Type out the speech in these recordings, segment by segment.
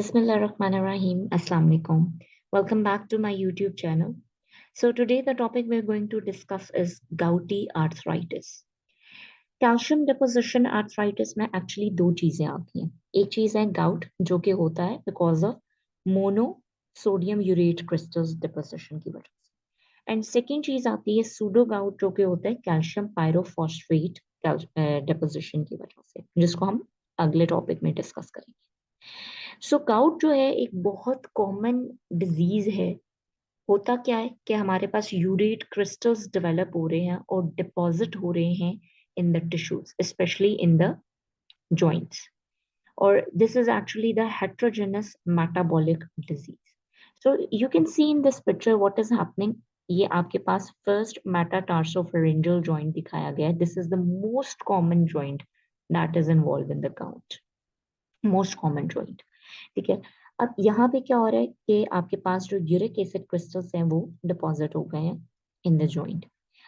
Bismillahirrahmanirrahim. Assalamu alaikum. Welcome back to my YouTube channel. So today the topic we're going to discuss is gouty arthritis. Calcium deposition arthritis में actually दो चीजें आती हैं. एक चीज है गाउट जो कि होता है because of mono sodium urate crystals deposition की वजह से. एंड सेकेंड चीज आती है सूडो गाउट जो कि होता है कैल्शियम पायरोफॉस्फेट डिपोजिशन की वजह से, जिसको हम अगले टॉपिक में डिस्कस करेंगे. सो गाउट जो है एक बहुत कॉमन डिजीज है. होता क्या है कि हमारे पास यूरेट क्रिस्टल्स डेवलप हो रहे हैं और डिपॉजिट हो रहे हैं in the tissues, especially in the joints. Or this is actually the heterogeneous metabolic disease. So you can see in this picture what is happening. ये आपके पास first metatarsophryngal joint दिखाया गया है. This is the most common joint that is involved in the gout. Most common joint. ठीक है. अब यहाँ पे क्या हो रहा है कि आपके पास जो यूरिक एसिड क्रिस्टल्स हैं वो डिपॉजिट हो गए हैं इन द जॉइंट.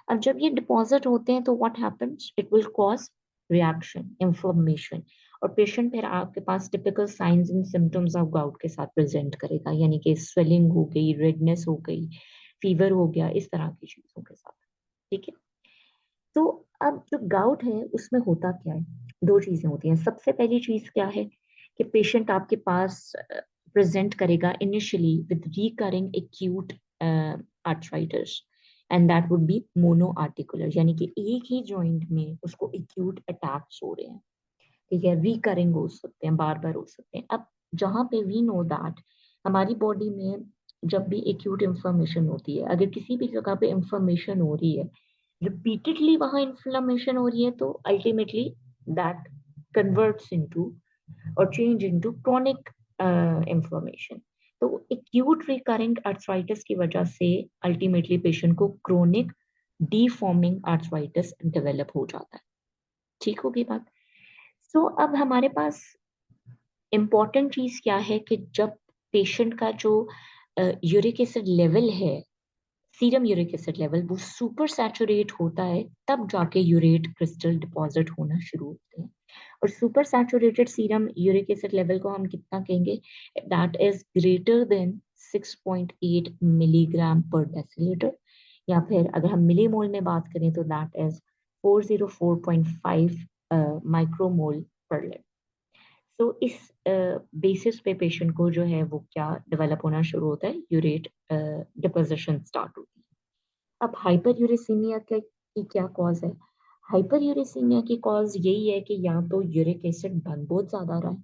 अब जब ये डिपॉजिट होते हैं तो what happens, it will cause reaction, inflammation, और पेशेंट फिर आपके पास typical signs and symptoms of gout के साथ प्रेजेंट करेगा, यानी कि स्वेलिंग हो गई, रेडनेस हो गई, फीवर हो गया, इस तरह की चीजों के साथ. ठीक है. तो अब जो गाउट है उसमें होता क्या है, दो चीजें होती हैं. सबसे पहली चीज क्या है कि पेशेंट आपके पास प्रेजेंट करेगा initially with recurring acute arthritis, and that would be mono articular, यानी कि एक ही जॉइंट में उसको एक्यूट अटैक्स हो रहे हैं. ठीक है. रिकरिंग हो सकते हैं, बार बार हो सकते हैं. अब जहां पे वी नो दैट हमारी बॉडी में जब भी एक्यूट इंफ्लेमेशन होती है, अगर किसी भी जगह पे इंफ्लेमेशन हो रही है, रिपीटेडली वहां इन्फ्लेमेशन हो रही है, तो अल्टीमेटली दैट कन्वर्ट्स इनटू और चेंज इनटू क्रॉनिक इन्फ्लेमेशन. तो एक्यूट रिकरिंग आर्थराइटिस की वजह से अल्टीमेटली पेशेंट को क्रोनिक डीफॉर्मिंग आर्थराइटिस डेवलप हो जाता है. ठीक होगी बात. सो अब हमारे पास इम्पॉर्टेंट चीज क्या है कि जब पेशेंट का जो यूरिक एसिड लेवल है, सीरम यूरिक एसिड लेवल, वो सुपर सैचुरेट होता है, तब जाके यूरेट क्रिस्टल डिपॉजिट होना शुरू होते हैं. और super saturated serum uric acid level को हम कितना कहेंगे, that is greater than 6.8 milligram पर डेसीलीटर, या फिर अगर हम मिलीमोल में बात करें तो दैट इज 404.5 माइक्रोमोल पर लीटर. सो इस बेसिस पे पेशेंट को जो है वो क्या डेवलप होना शुरू होता है, यूरेट डिपोजिशन स्टार्ट होती है. अब हाइपर यूरेसीमिया की क्या कॉज है. हाइपर यूरेसीमिया की कॉज यही है कि या तो यूरिक एसिड बन बहुत ज्यादा रहा है,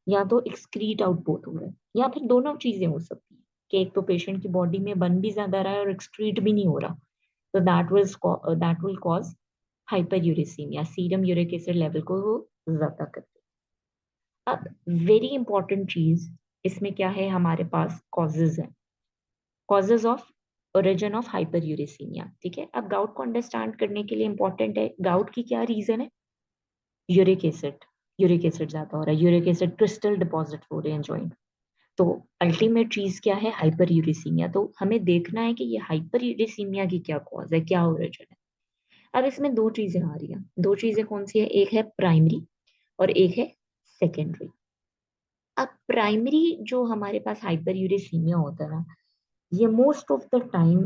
या तो एक्सक्रीट आउट बहुत हो रहा है, या फिर दोनों चीजें हो सकती है कि एक तो पेशेंट की बॉडी में बन भी ज्यादा रहा है और एक्सक्रीट भी नहीं हो रहा. तो that will cause hyperuricaemia. Serum uric acid level को वो ज्यादा करते. अब वेरी इंपॉर्टेंट चीज इसमें क्या है, हमारे पास कॉजेज है, causes of origin of hyperuricaemia. ठीक है. अब गाउट को अंडरस्टैंड करने के लिए इंपॉर्टेंट है गाउट की क्या रीजन है. यूरिक एसिड, यूरिक एसिड ज्यादा हो रहा है, यूरिक एसिड क्रिस्टल डिपॉजिट हो रहे हैं जॉइंट. तो अल्टीमेट चीज क्या है, हाइपर यूरेसीमिया. तो हमें देखना है कि ये हाइपर यूरेसीमिया की क्या कॉज है, क्या ओरिजिन है. अब इसमें दो चीजें आ रही हैं. दो चीजें कौन सी है, एक है प्राइमरी और एक है सेकेंडरी. अब प्राइमरी जो हमारे पास हाइपर यूरेसीमिया होता है ना, ये मोस्ट ऑफ द टाइम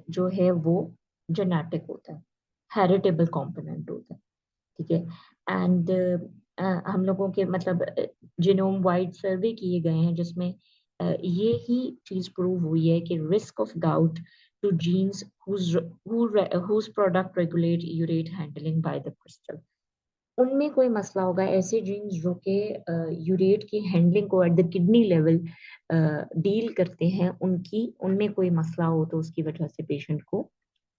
जो है वो जेनेटिक होता है, हेरिटेबल कंपोनेंट होता है. ठीक है. एंड हम लोगों के मतलब जीनोम वाइड सर्वे किए गए हैं जिसमें ये ही चीज प्रूव हुई है कि risk of gout to genes whose product regulate urate handling by the crystal, उनमें कोई मसला होगा. ऐसे जीन्स जो कि यूरेट की हैंडलिंग को at the kidney level deal करते हैं, उनकी उनमें कोई मसला हो तो उसकी वजह से पेशेंट को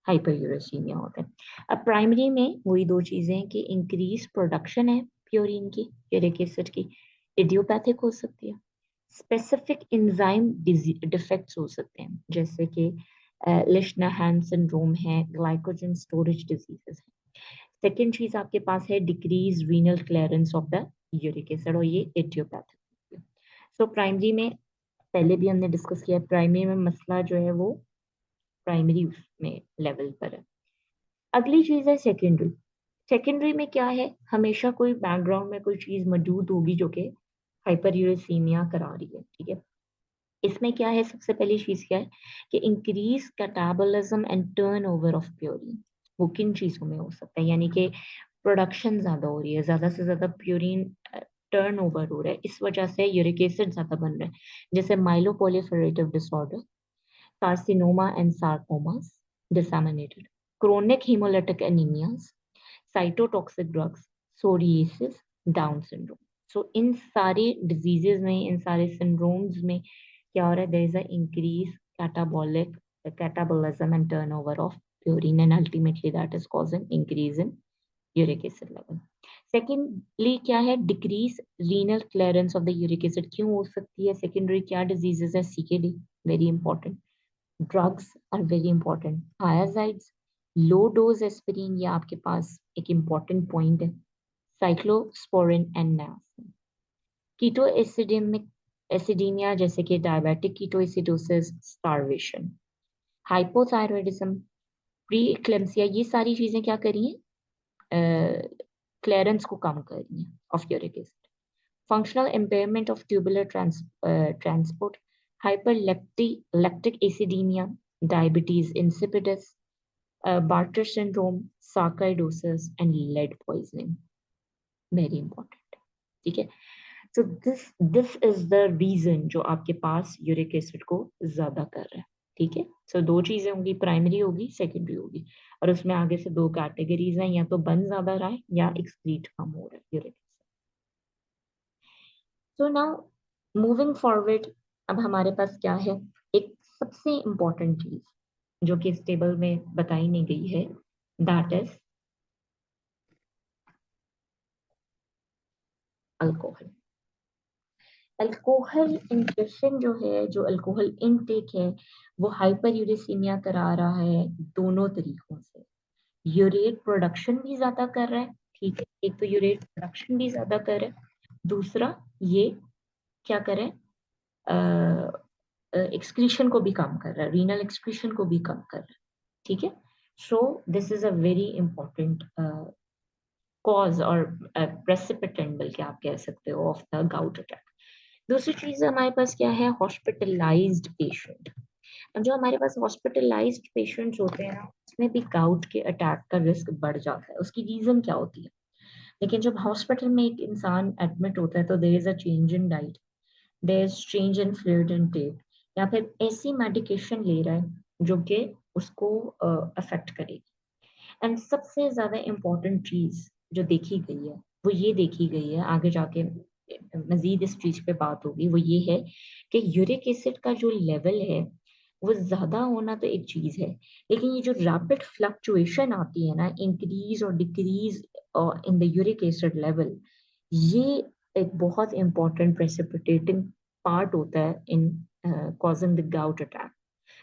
हाइपर यूरेसीमिया होता है. अब प्राइमरी में वही दो चीजें हैं कि इंक्रीज प्रोडक्शन है प्योरिन की, यूरिक एसिड की, इडियोपैथिक हो सकती है, स्पेसिफिक एंजाइम डिफेक्ट्स हो सकते हैं जैसे कि लिश्नाहान सिंड्रोम है, ग्लाइकोजन स्टोरेज डिजीजेस है. सेकेंड चीज आपके पास है decrease renal clearance of the uric acid, और ये एटियोपैथिक. सो प्राइमरी में पहले भी हमने डिस्कस किया, प्राइमरी में मसला जो है वो प्राइमरी में लेवल पर है. अगली चीज है सेकेंडरी. सेकेंडरी में क्या है, हमेशा कोई बैकग्राउंड में कोई चीज मौजूद होगी जो कि हाइपरयूरेसीमिया करा रही है, ठीक है। इसमें क्या है, सबसे पहली चीज क्या है कि increase catabolism and turnover of purine. वो किन चीजों में हो सकता है, यानी कि प्रोडक्शन ज्यादा हो रही है, ज्यादा से ज्यादा प्यूरिन टर्न ओवर हो रहा है, इस वजह से यूरिक एसिड ज्यादा बन रहा है, जैसे myeloproliferative disorder, carcinoma and sarcomas disseminated, chronic haemolytic anaemias, cytotoxic drugs, psoriasis, Down syndrome. So इन सारे डिजीजेस में, इन सारे सिंड्रोम्स में क्या हो रहा है, there is a increase catabolic catabolism and turnover of purine, and ultimately that is causing increase in uric acid level. Secondly क्या है, decrease renal clearance of the uric acid. क्यों हो सकती है, सेकेंडरी क्या डिजीजेस है, CKD, very important, drugs are very important, thiazides, low dose aspirin, ये आपके पास एक इंपॉर्टेंट पॉइंट है, cyclosporine and niacin, keto acidemic acidemia जैसे कि diabetic ketoacidosis, starvation, hypothyroidism, pre eclampsia, ये सारी चीजें क्या करी हैं, क्लियरेंस को कम कर रही हैं of uric acid. Functional impairment of tubular transport, hyperlactic acidaemia, diabetes insipidus, Bartter syndrome, sarcoidosis and lead poisoning, very important, ठीक है। So this is the reason जो आपके पास यूरिक एसिड को ज्यादा कर रहा है, ठीक है। सो दो चीजें होंगी, प्राइमरी होगी, सेकेंडरी होगी, और उसमें आगे से दो कैटेगरीज हैं, या तो बन ज्यादा रहा है या एक्सक्रीट कम हो रहा है यूरिक एसिड। सो नाउ मूविंग फॉरवर्ड, अब हमारे पास क्या है, एक सबसे इंपॉर्टेंट चीज जो कि इस टेबल में बताई नहीं गई है, that is alcohol. Alcohol injection जो है, जो अल्कोहल इनटेक है, वो हाइपर यूरेसीमिया करा रहा है दोनों तरीकों से। यूरेट प्रोडक्शन भी ज्यादा कर रहा है, ठीक है, एक तो यूरेट प्रोडक्शन भी ज्यादा कर रहा है, दूसरा ये क्या करे, एक्सक्रीशन को भी कम कर रहा है, रीनल एक्सक्रीशन को भी कम कर रहा है, ठीक है। So this is a very important cause और प्रेसिपिटेंट बल्कि आप कह सकते हो ऑफ द गाउट अटैक। दूसरी चीज हमारे पास क्या है, हॉस्पिटलाइज्ड पेशेंट। अब जो हमारे पास हॉस्पिटलाइज्ड पेशेंट्स होते हैं ना, उसमें भी गाउट के अटैक का रिस्क बढ़ जाता है। उसकी रीजन क्या होती है, लेकिन जब हॉस्पिटल में एक इंसान एडमिट होता है तो there is a change in diet, there is change in fluid intake, या फिर ऐसी मेडिकेशन ले रहा है जो कि उसको अफेक्ट करेगी। एंड सबसे ज्यादा इम्पोर्टेंट चीज जो देखी गई है, वो ये देखी गई है, आगे जाके मजीद इस चीज पे बात होगी, वो ये है कि यूरिक एसिड का जो लेवल है वो ज्यादा होना तो एक चीज है, लेकिन ये जो रैपिड फ्लक्चुएशन आती है ना, इंक्रीज और decrease in the uric acid level, ये एक बहुत इंपॉर्टेंट प्रेसिपिटेटिंग पार्ट होता है इन कॉजिंग द गाउट अटैक।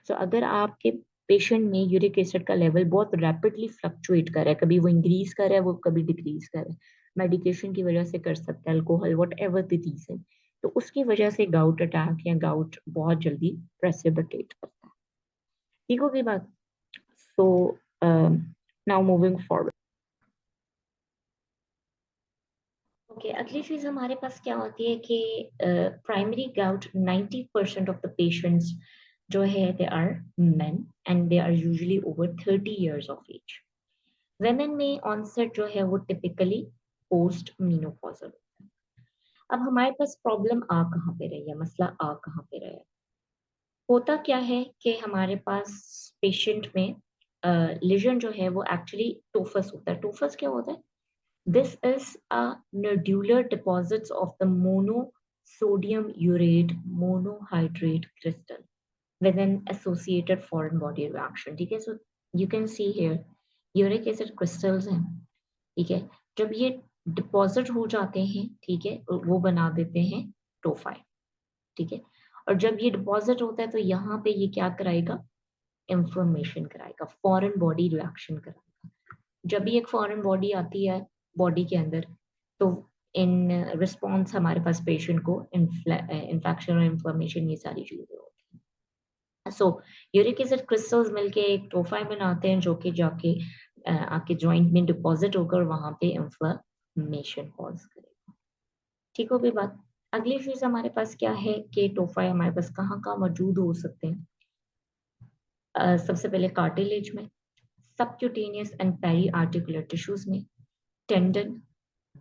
सो अगर आपके पेशेंट में यूरिक एसिड का लेवल बहुत रैपिडली फ्लक्चुएट कर रहा है, कभी वो इंक्रीज कर रहा है, वो कभी डिक्रीज कर रहा है, मेडिकेशन की वजह से कर सकता है, alcohol, whatever the reason, तो उसकी वजह से गाउट अटैक या गाउट बहुत जल्दी प्रेसिपिटेट करता है, ठीक होगी बात। So now moving forward, okay, अगली चीज हमारे पास क्या होती है कि primary gout 90% of the patients जो है they are men, and they are usually over 30 years of age. Women में ऑनसेट जो है वो टिपिकली पोस्ट मीनोपॉजल। अब हमारे पास प्रॉब्लम आ कहाँ पे रही है, मसला आ कहाँ पे रहा है, होता क्या है कि हमारे पास पेशेंट में लिजन जो है वो एक्चुअली टोफस होता है। टोफस क्या होता है, this is a nodular deposits of the monosodium urate monohydrate crystal with an associated foreign body reaction, ठीक है। so you can see here uric acid crystals हैं, ठीक है। जब ये डिपॉजिट हो जाते हैं, ठीक है, वो बना देते हैं टोफाई, ठीक है। और जब ये डिपॉजिट होता है तो यहाँ पे ये क्या कराएगा, इंफ्लेमेशन कराएगा, फॉरेन बॉडी रिएक्शन कराएगा। जब भी एक फॉरेन बॉडी आती है बॉडी के अंदर, तो इन रिस्पॉन्स हमारे पास पेशेंट को इन्फेक्शन और इन्फ्लेमेशन, ये सारी चीजें होती हैं। सो यूरिक एसिड क्रिस्टल्स मिलके एक टोफाई बनाते हैं जो कि जाके आपके जॉइंट में डिपॉजिट होकर वहां पे इन्फ्लेमेशन कॉज करेगा, ठीक हो गई बात। अगली चीज हमारे पास क्या है कि टोफाई हमारे पास कहाँ कहाँ मौजूद हो सकते हैं। सबसे पहले कार्टिलेज में, subcutaneous and peri articular tissues में, टेंडन,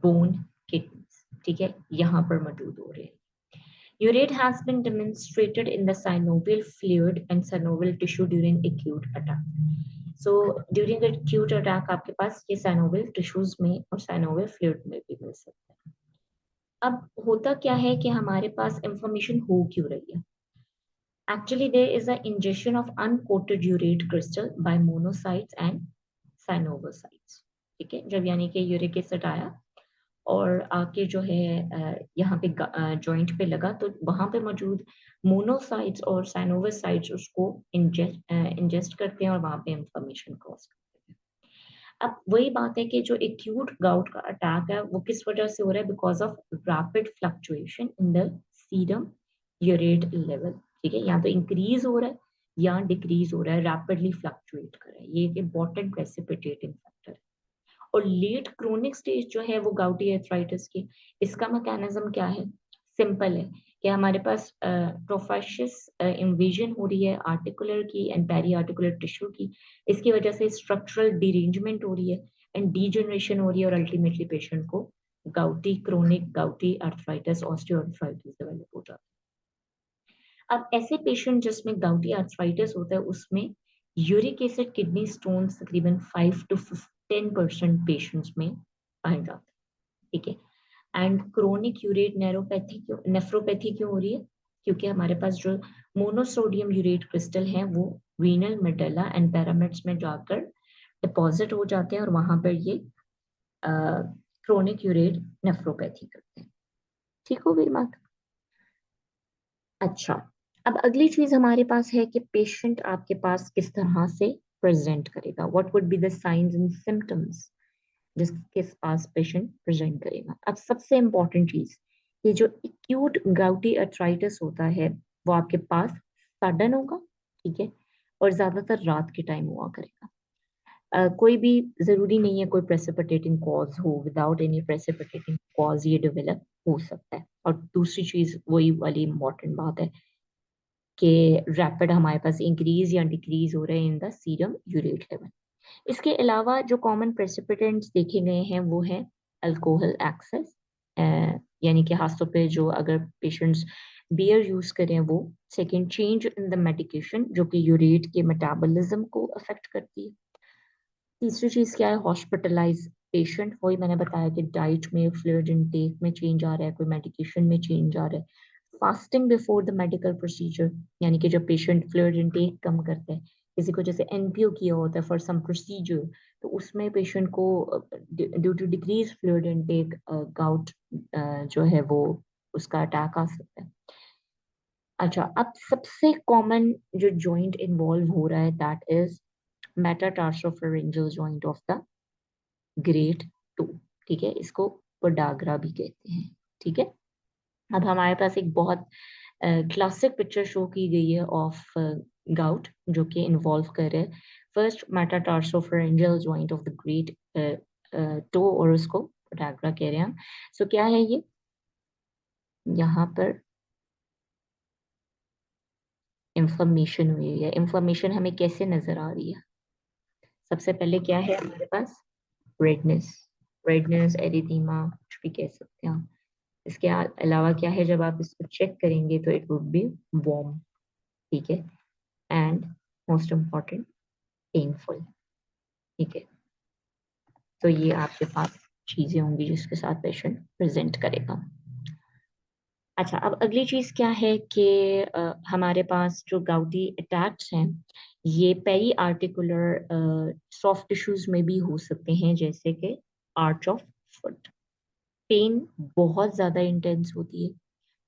बोन, किडनीज, ठीक है, यहाँ पर मौजूद हो रहे हैं। Urate has been demonstrated in the synovial fluid and synovial tissue during acute attack. So during acute attack आपके पास ये synovial tissues में और synovial fluid में भी मिल सकता है। अब होता क्या है कि हमारे पास इंफॉर्मेशन हो क्यों रही है? Actually, there is an ingestion of uncoated urate crystal by monocytes and synovial ठीक है, जब यानी कि यूरिक एसिड आया और आके जो है यहाँ पे जॉइंट पे लगा तो वहां पे मौजूद मोनोसाइट्स और साइनोविसाइट्स उसको इंजेस्ट करते हैं और वहां पे इंफ्लेमेशन कॉज करते हैं। अब वही बात है कि जो एक्यूट गाउट का अटैक है वो किस वजह से हो रहा है? Because of rapid fluctuation in the serum urate level, ठीक है, या तो इंक्रीज हो रहा है या डिक्रीज हो रहा है, रैपिडली फ्लक्चुएट कर रहा है। ये एक इंपॉर्टेंट प्रेसिपिटेटिंग फैक्टर है। और लेट क्रोनिक स्टेज जो है वो गाउटी आर्थराइटिस की, इसका मैकेनिज्म क्या है? सिंपल है कि हमारे पास प्रोफाशियस इन्वेजन हो रही है आर्टिकुलर की एंड पेरी आर्टिकुलर टिश्यू की। इसकी वजह से स्ट्रक्चरल डिरेंजमेंट हो रही है एंड डीजनरेशन हो रही है और अल्टीमेटली पेशेंट को गाउटी क्रोनिक गाउटी आर्थराइटिस ऑस्टियोआर्थराइटिस डेवलप हो जाता है। अब ऐसे पेशेंट जिसमें गाउटी आर्थराइटिस होता है उसमें यूरिक एसिड किडनी स्टोन तकरीबन 5 to 10% पेशेंट्स में पाए जाते हैं, ठीक है। एंड क्रोनिक यूरेट नेरोपैथी क्यों, नेफ्रोपैथी क्यों हो रही है? क्योंकि हमारे पास जो मोनोसोडियम यूरेट क्रिस्टल है वो रीनल मेडुला एंड पिरामिड्स में जाकर डिपॉजिट हो जाते हैं और वहां पर ये क्रोनिक यूरेट नेफ्रोपैथी करते हैं। ठीक हो गई बात? अच्छा, अब अगली चीज हमारे पास है कि पेशेंट आपके पास किस तरह से प्रेजेंट करेगा, what would be the science and symptoms जिसके पास पेशेंट प्रेजेंट करेगा। अब सबसे इंपॉर्टेंट चीज, ये जो एक्यूट गाउटी अर्थराइटिस होता है वो आपके पास सडन होगा, ठीक है, और ज्यादातर रात के टाइम हुआ करेगा। कोई भी जरूरी नहीं है कोई प्रेसिपिटेटिंग कॉज हो, विदाउट एनी प्रेसिपिटेटिंग कॉज ये डेवलप हो सकता है। और दूसरी चीज वही वाली इंपॉर्टेंट बात है कि रैपिड हमारे पास इंक्रीज या डिक्रीज हो रहे हैं in the serum urate level. इसके अलावा जो कॉमन प्रेसिपिटेंट्स देखे गए हैं वो है अल्कोहल एक्सेस, यानी कि खासतौर पे जो अगर पेशेंट्स बियर यूज करें वो। Second, change in the medication जो कि यूरेट के मेटाबॉलिज्म को अफेक्ट करती है। तीसरी चीज क्या है? हॉस्पिटलाइज पेशेंट, वही मैंने बताया कि डाइट में, फ्लूइड इनटेक में चेंज आ रहा है, कोई मेडिकेशन में चेंज आ रहा है। Fasting before the medical procedure, यानी कि जब पेशेंट फ्लूइड इनटेक कम करता है, किसी को जैसे एनपीओ किया होता है फॉर सम प्रोसीजर, तो उसमें पेशेंट को due to decrease fluid intake gout जो है वो उसका अटैक आ सकता है। अच्छा, अब सबसे कॉमन जो जॉइंट इन्वॉल्व हो रहा है that is metatarsophalangeal joint of the grade 2, ठीक है, इसको पोडाग्रा भी कहते हैं, ठीक है। अब हमारे पास एक बहुत क्लासिक पिक्चर शो की गई है ऑफ गाउट जो कि इन्वॉल्व कर रहे हैं first metatarsophalangeal joint of the great toe, और उसको पोडाग्रा कह रहे हैं हम। सो क्या है ये? यहाँ पर इंफ्लेमेशन हुई है। इंफ्लेमेशन हमें कैसे नजर आ रही है? सबसे पहले क्या है हमारे पास? रेडनेस, रेडनेस, एरिथीमा, कुछ भी कह सकते हैं आप। इसके अलावा क्या है, जब आप इसको चेक करेंगे तो इट वुड बी वार्म, ठीक है, एंड मोस्ट इम्पॉर्टेंट पेनफुल, ठीक है। तो ये आपके पास चीजें होंगी जिसके साथ पेशेंट प्रेजेंट करेगा। अच्छा, अब अगली चीज क्या है कि हमारे पास जो गाउटी अटैक्स हैं ये पेरी आर्टिकुलर सॉफ्ट टिश्यूज में भी हो सकते हैं, जैसे कि आर्च ऑफ फुट। पेन बहुत ज्यादा इंटेंस होती है,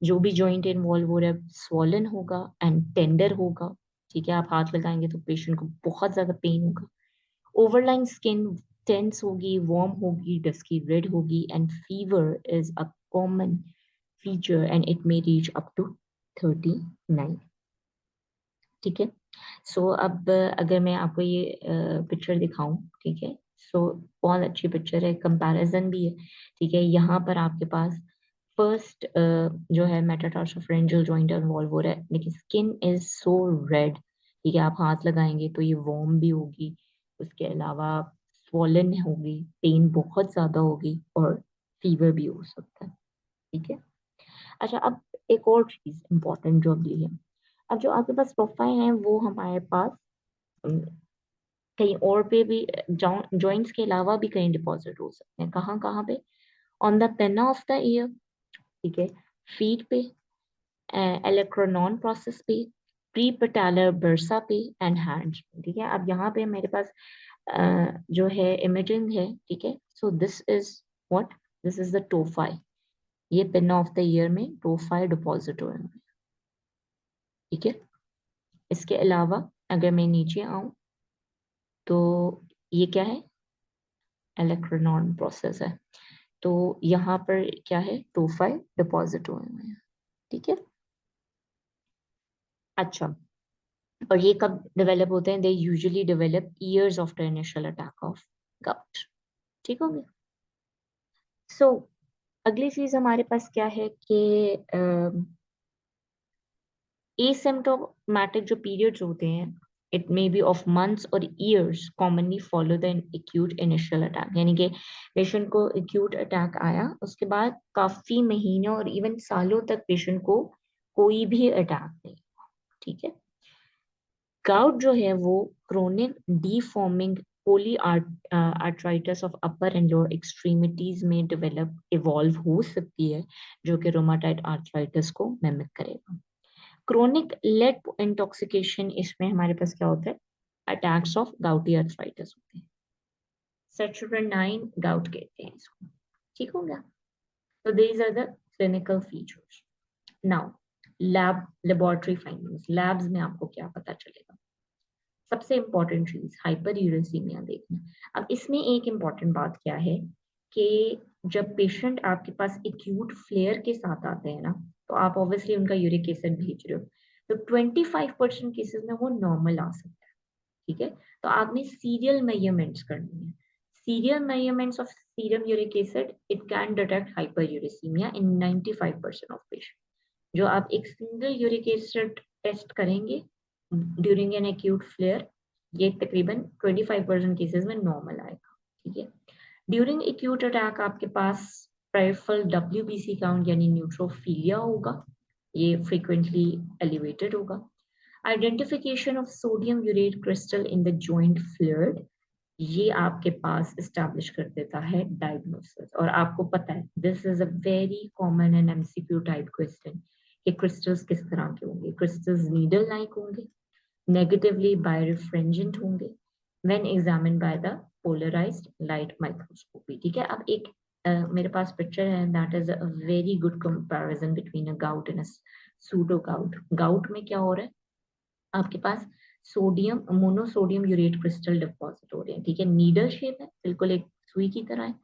जो भी जॉइंट इन्वॉल्व हो रहा है स्वॉलन होगा एंड टेंडर होगा, ठीक है। आप हाथ लगाएंगे तो पेशेंट को बहुत ज्यादा पेन होगा। ओवरलाइन स्किन टेंस होगी, वार्म होगी, डस्की रेड होगी, and fever is a common feature and it may reach up to 39, ठीक है। सो अब अगर मैं आपको ये पिक्चर दिखाऊं, ठीक है, सो बहुत अच्छी पिक्चर है, कंपैरिजन भी है, ठीक है। यहाँ पर आपके पास फर्स्ट जो है मेटाटार्सोफरेंजियल जॉइंट इन्वॉल्व हो रहा है, लेकिन स्किन इज सो रेड, ठीक है, आप हाथ लगाएंगे तो ये वार्म भी होगी, उसके अलावा स्वॉलन होगी, पेन बहुत ज्यादा होगी और फीवर भी हो सकता है, ठीक है। अच्छा, अब एक और चीज इंपॉर्टेंट जो अगली है, अब जो आपके पास प्रोफाइल है वो हमारे पास अम, कहीं और पे भी, जॉइंट्स के अलावा भी कहीं डिपॉजिट हो सकते हैं, कहाँ कहाँ पे, ऑन द पेना ऑफ द ईयर, ठीक है, फीट पे, एलेक्रोनॉन प्रोसेस पे, प्री पेटालर बर्सा पे एंड हैंड्स, ठीक है। अब यहाँ पे मेरे पास जो है इमेजिंग है, ठीक है। So this is what, this is the tophi, ये पेन ऑफ द ईयर में टोफाई डिपॉजिट हुए हैं, ठीक है। इसके अलावा अगर मैं नीचे आऊं तो ये क्या है, इलेक्ट्रोनॉन प्रोसेस है, तो यहाँ पर क्या है, टोफाई डिपॉजिट हुए हैं, ठीक है। अच्छा, और ये कब डेवलप होते हैं, they usually develop years after initial attack of gout, ठीक हो गया। सो अगली चीज हमारे पास क्या है कि एसिम्प्टोमेटिक जो पीरियड्स होते हैं, it may be of months और years, commonly follow the acute initial attack, यानी कि पेशेंट को एक्यूट अटैक आया, उसके बाद काफी महीनों और इवन सालों तक पेशेंट को कोई भी अटैक नहीं, ठीक है। गाउट जो है वो chronic deforming polyarthritis of upper and lower extremities में डेवलप इवॉल्व हो सकती है, जो कि रोमाटाइड आर्थराइटिस को मिमिक करेगा। क्रोनिक लेड इंटॉक्सिकेशन, इसमें हमारे पास क्या होता है, अटैक्स ऑफ गाउटी आर्थराइटिस होते हैं, सेचुरनाइन गाउट कहते हैं इसको, ठीक हो गया। तो these are the clinical features. Now lab laboratory findings, labs में आपको क्या पता चलेगा, सबसे इंपॉर्टेंट चीज हाइपर यूरेसीमिया देखना। अब इसमें एक इंपॉर्टेंट बात क्या है कि जब पेशेंट आपके पास एक्यूट फ्लेयर के साथ आते हैं ना, तो आप ऑब्वियसली उनका यूरिक एसिड भेज रहे हो, तो 25% केसेस में वो नॉर्मल आ सकता है, ठीक है। तो आपने सीरियल मेजरमेंट्स करनी है, serial measurements of serum uric acid, it can detect hyperuricaemia in 95% of patient. जो आप एक सिंगल यूरिक एसिड टेस्ट करेंगे ड्यूरिंग एन एक्यूट फ्लेयर, ये तकरीबन 25% केसेस में नॉर्मल आएगा, ठीक है। ड्यूरिंग एक्यूट अटैक आपके पास पेरिफेरल डब्ल्यूबीसी काउंट यानी न्यूट्रोफिलिया होगा, ये फ्रीक्वेंटली एलिवेटेड होगा। Identification of sodium urate crystal in the joint fluid, ये आपके पास इस्टेब्लिश कर देता है डायग्नोसिस। और आपको पता है this is a very common and MCQ type question कि क्रिस्टल्स किस तरह के होंगे, क्रिस्टल्स नीडल लाइक होंगे, negatively birefringent होंगे when examined by the polarized light microscopy, ठीक है। अब एक मेरे पास पिक्चर है, that is a very good comparison between a gout and a pseudogout. Gout में क्या हो रहा है, आपके पास sodium monosodium urate crystal deposit हो रहे हैं, ठीक है, नीडल शेप है, बिल्कुल एक सुई की तरह है,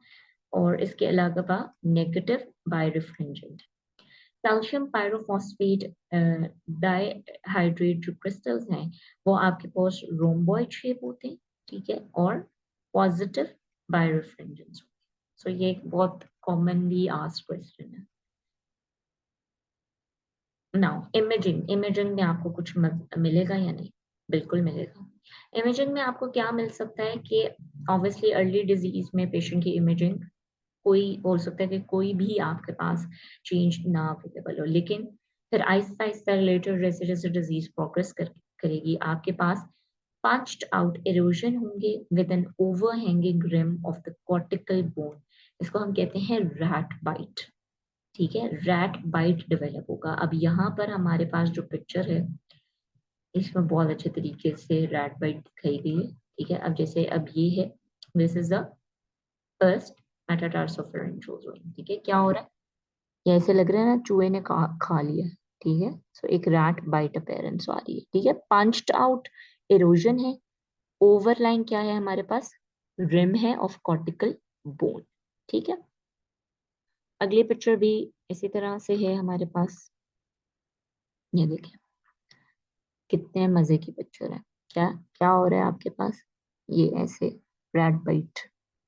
और इसके अलावा नेगेटिव बायरिफ्रिंजेंट। कैल्शियम पायरोफॉस्फेट डाइहाइड्रेट जो क्रिस्टल्स हैं वो आपके पास रोम्बॉइड शेप होते हैं, ठीक है, और पॉजिटिव बायरिफ्रिंजेंस होते हैं। सो ये एक बहुत कॉमनली आस्क्ड क्वेश्चन है। नाउ इमेजिंग, इमेजिंग में आपको कुछ मिलेगा या नहीं, बिल्कुल मिलेगा। इमेजिंग में आपको क्या मिल सकता है कि ऑब्वियसली अर्ली डिजीज में पेशेंट की इमेजिंग कोई हो सकता है कि कोई भी आपके पास चेंज ना अवेलेबल हो, लेकिन फिर आहिस्ता आहिस्ता रिलेटेड जैसे जैसे डिजीज प्रोग्रेस करेगी, आपके पास punched out erosion होंगे with an overhanging rim of the cortical bone, इसको हम कहते हैं रैट बाइट, ठीक है, रैट बाइट डेवलप होगा। अब यहाँ पर हमारे पास जो पिक्चर है इसमें बहुत अच्छे तरीके से रैट बाइट दिखाई गई है, ठीक है। अब जैसे अब ये है, this is the first metatarsophalangeal joint, ठीक है, क्या हो रहा है, ये ऐसे लग रहा है ना चूहे ने खा लिया, ठीक है। सो एक रैट बाइट अपीयरेंस आ रही है, ठीक है, पंच्ड आउट इरोजन है, ओवरलाइन क्या है हमारे पास, रिम है ऑफ कॉर्टिकल बोन, ठीक है। अगली पिक्चर भी इसी तरह से है हमारे पास, ये देखिए कितने मजे की पिक्चर है, क्या क्या हो रहा है आपके पास, ये ऐसे रैट बाइट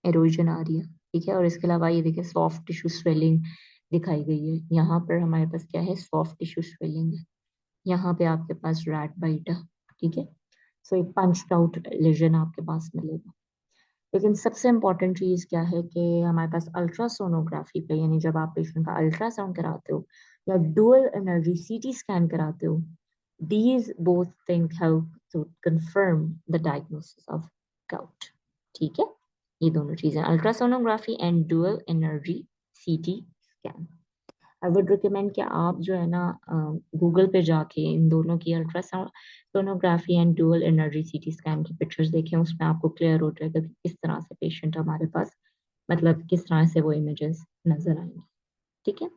एरोजन आ रही है, ठीक है। और इसके अलावा ये देखिए सॉफ्ट टिश्यू स्वेलिंग, दिखाई गई है। यहाँ पर हमारे पास क्या है, सॉफ्ट टिश्यू स्वेलिंग है। यहाँ पे आपके पास रैट बाइट है, ठीक है। सो एक पंच्ड आउट लेजन आपके पास मिलेगा। लेकिन सबसे इम्पोर्टेंट चीज क्या है कि हमारे पास अल्ट्रासोनोग्राफी पे, यानी जब आप पेशेंट का अल्ट्रासाउंड कराते हो या डुअल एनर्जी सीटी स्कैन कराते हो, these both things help to confirm the diagnosis of gout, ठीक है। ये दोनों चीजें, ultrasonography and dual energy CT scan. I would recommend कि आप जो है ना गूगल पे जाके इन दोनों की ultrasound sonography and dual energy CT scan की पिक्चर्स देखें। उसमें आपको क्लियर हो जाएगा कि किस तरह से पेशेंट हमारे पास, मतलब किस तरह से वो इमेजेस नजर आएंगे, ठीक है।